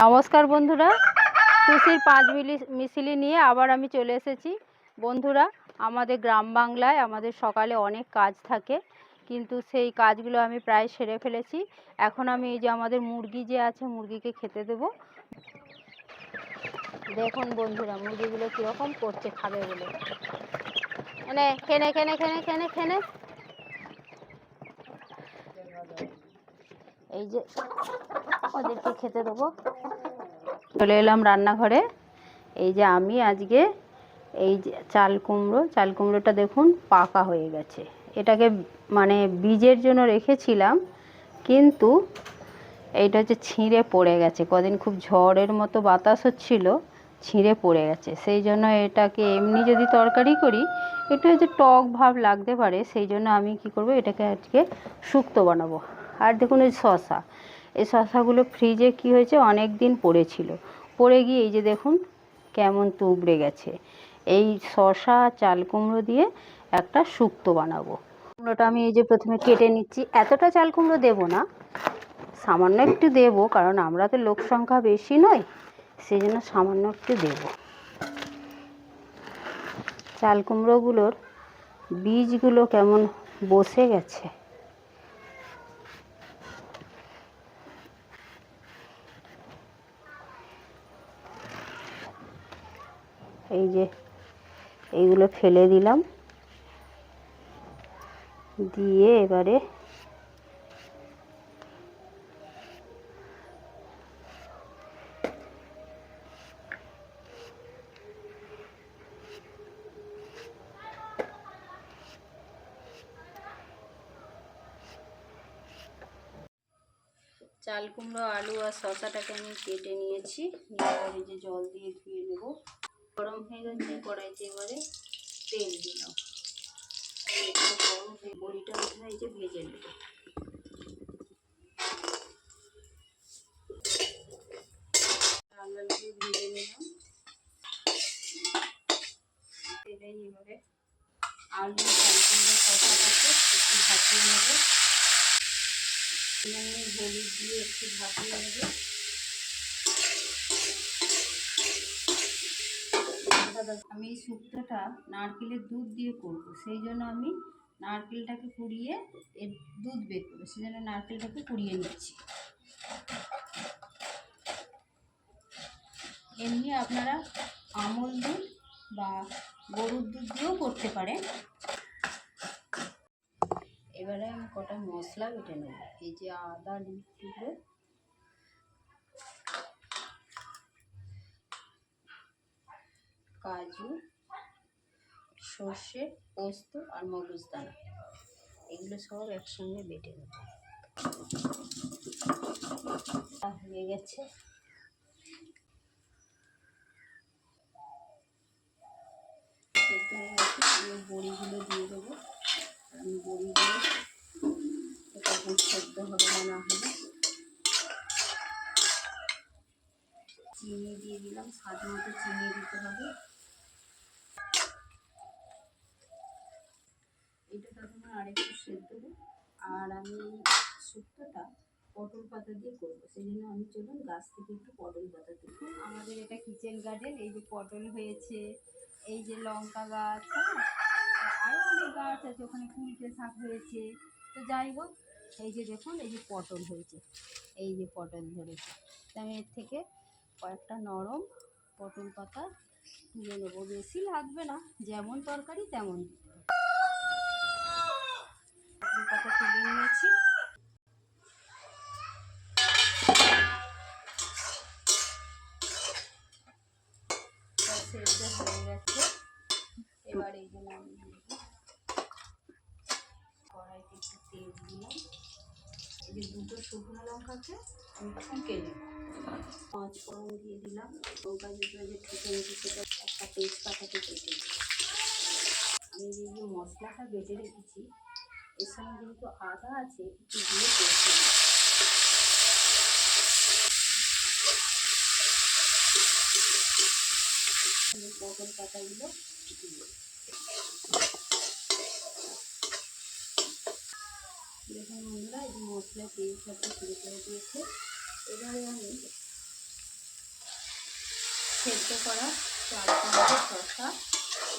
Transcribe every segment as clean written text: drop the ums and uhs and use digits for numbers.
নমস্কার বন্ধুরা, টুসির পাঁচ মিশিলি নিয়ে আবার আমি চলে এসেছি। বন্ধুরা, আমাদের গ্রাম বাংলায় আমাদের সকালে অনেক কাজ থাকে, কিন্তু সেই কাজগুলো আমি প্রায় সেরে ফেলেছি। এখন আমি এই যে আমাদের মুরগি যে আছে, মুরগিকে খেতে দেব। দেখুন বন্ধুরা, মুরগিগুলো কীরকম করছে খাবে বলে। এনে খেনে খেনে খেনে খেনে খেনে এই যে ওদেরকে খেতে দেবো। চলে এলাম রান্নাঘরে। এই যে আমি আজকে এই যে চাল কুমড়োটা দেখুন পাকা হয়ে গেছে। এটাকে মানে বীজের জন্য রেখেছিলাম, কিন্তু এইটা হচ্ছে ছিঁড়ে পড়ে গেছে। কদিন খুব ঝড়ের মতো বাতাস হচ্ছিল, ছিঁড়ে পড়ে গেছে। সেই জন্য এটাকে এমনি যদি তরকারি করি একটু হচ্ছে টক ভাব লাগতে পারে, সেই জন্য আমি কি করব, এটাকে আজকে শুক্তো বানাবো। আর দেখুন এই শসা, এই শসাগুলো ফ্রিজে কি হয়েছে, অনেক দিন পড়েছিল, পড়ে গিয়ে এই যে দেখুন কেমন তুবড়ে গেছে। এই শসা চাল কুমড়ো দিয়ে একটা শুক্তো বানাবো। কুমড়োটা আমি এই যে প্রথমে কেটে নিচ্ছি। এতটা চাল কুমড়ো দেবো না, সামান্য একটু দেবো, কারণ আমরা তো লোক সংখ্যা বেশি নয়, সেই জন্য সামান্য একটু দেবো। চাল কুমড়োগুলোর বীজগুলো কেমন বসে গেছে। এই যে এইগুলো ফেলে দিলাম, দিয়ে এবারে চাল কুমড়ো আলু আর শসাটাকে আমি কেটে নিয়েছি। এবারে যে জল দিয়ে ধুয়ে নেবো। গরম হয়ে গেছে, কড়াইতে এবারে তেল দিলাম। গরম হয়ে বড়িটা উঠে এই যে ভেজে নেব। লাল লাল করে ভেজে নিলাম। তেলে এবারে আলু চাল কুমড়ো শসাটাকে একটু ভাপিয়ে নেব। হলুদ দিয়ে একটু ভাপিয়ে নেব। আমি এই শুক্তোটা নারকেলের দুধ দিয়ে করব, সেই জন্য আমি নারকেলটাকে কুড়িয়ে এর দুধ বের করবো, সেই জন্য নারকেলটাকে কুড়িয়ে নিচ্ছি। এমনি আপনারা আমল দুধ বা গরুর দুধ দিয়েও করতে পারেন। এবারে আমি কটা মশলা বেটে নেব। এই যে আদা টুকরো, কাজু, সর্ষে, পোস্ত আর মগজদানা, এগুলো সব একসঙ্গে বেটে নেব। হয়ে গেছে। আমি বড়িগুলো দিয়ে দেবো। আমি বড়িগুলো এটা সেদ্ধ হবে না হলে। চিনি দিয়ে দিলাম, স্বাদ মতো চিনি দিতে হবে। এটা তখন আরেকটু সেদ্ধ হবে। আর আমি শুক্তোটা পটল পাতা দিয়ে করবো, সেই জন্য আমি চলুন গাছ থেকে একটু পটল পাতা তুলব। আমাদের এটা কিচেন গার্ডেন। এই যে পটল হয়েছে, এই যে লঙ্কা গাছ, আরও অনেক গাছ আছে, ওখানে কুলকে শাক হয়েছে। তো যাই হোক, এই যে দেখুন এই যে পটল হয়েছে, এই যে পটল ধরেছে। আমি এর থেকে কয়েকটা নরম পটল পাতা তুলে নেবো। বেশি লাগবে না, যেমন তরকারি তেমন। পটল পাতা তুলে নিয়েছি। সেদ্ধ হয়ে গেছে। এবার এই জন্য আমি কড়াইতে একটু তেল দিলাম। এই যে দুটো শুকনো লঙ্কাকে আমি ঠুকে নিই। 5 ফোড়ন দিয়ে দিলাম। লঙ্কা যেটা যে ঠুকে নিয়েছি সেটা একটা তেজপাতাকে কেটে দিই। আমি যে মশলাটা বেটে রেখেছি, এর সঙ্গে যেহেতু আদা আছে একটু দিয়ে কষে দিই। পটল পাতাগুলো দিয়ে দেখুন বন্ধুরা, এই মশলা তেল সাথে শুরু করে দিয়েছে। এবারে আমি সেদ্ধ করা চাল কুমড়ো শসা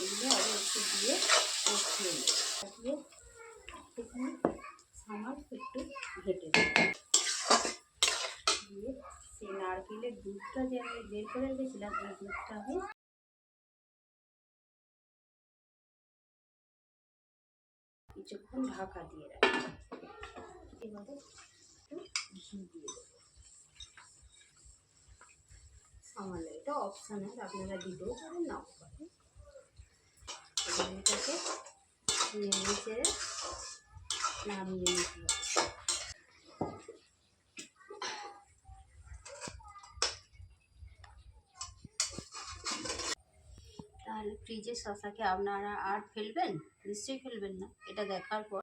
এগুলো আগে একটু দিয়ে কষিয়ে নেব, দিয়ে এখানে সামান্য একটু ঘেটে দেব, দিয়ে সেই নারকেলের দুধটা যে আমি বের করে রেখেছিলাম ওই দুধটা আমি কিছুক্ষণ ঢাকা দিয়ে রাখবো। এবারে একটু ঘি দিয়ে দেবো সামান্য, এটা অপশনাল, আপনারা দিতেও পারেন নাও পারেন। এটাকে নেড়ে চেড়ে নামিয়ে নিতে হবে। তাহলে ফ্রিজের শসাকে আপনারা আর ফেলবেন? নিশ্চয়ই ফেলবেন না। এটা দেখার পর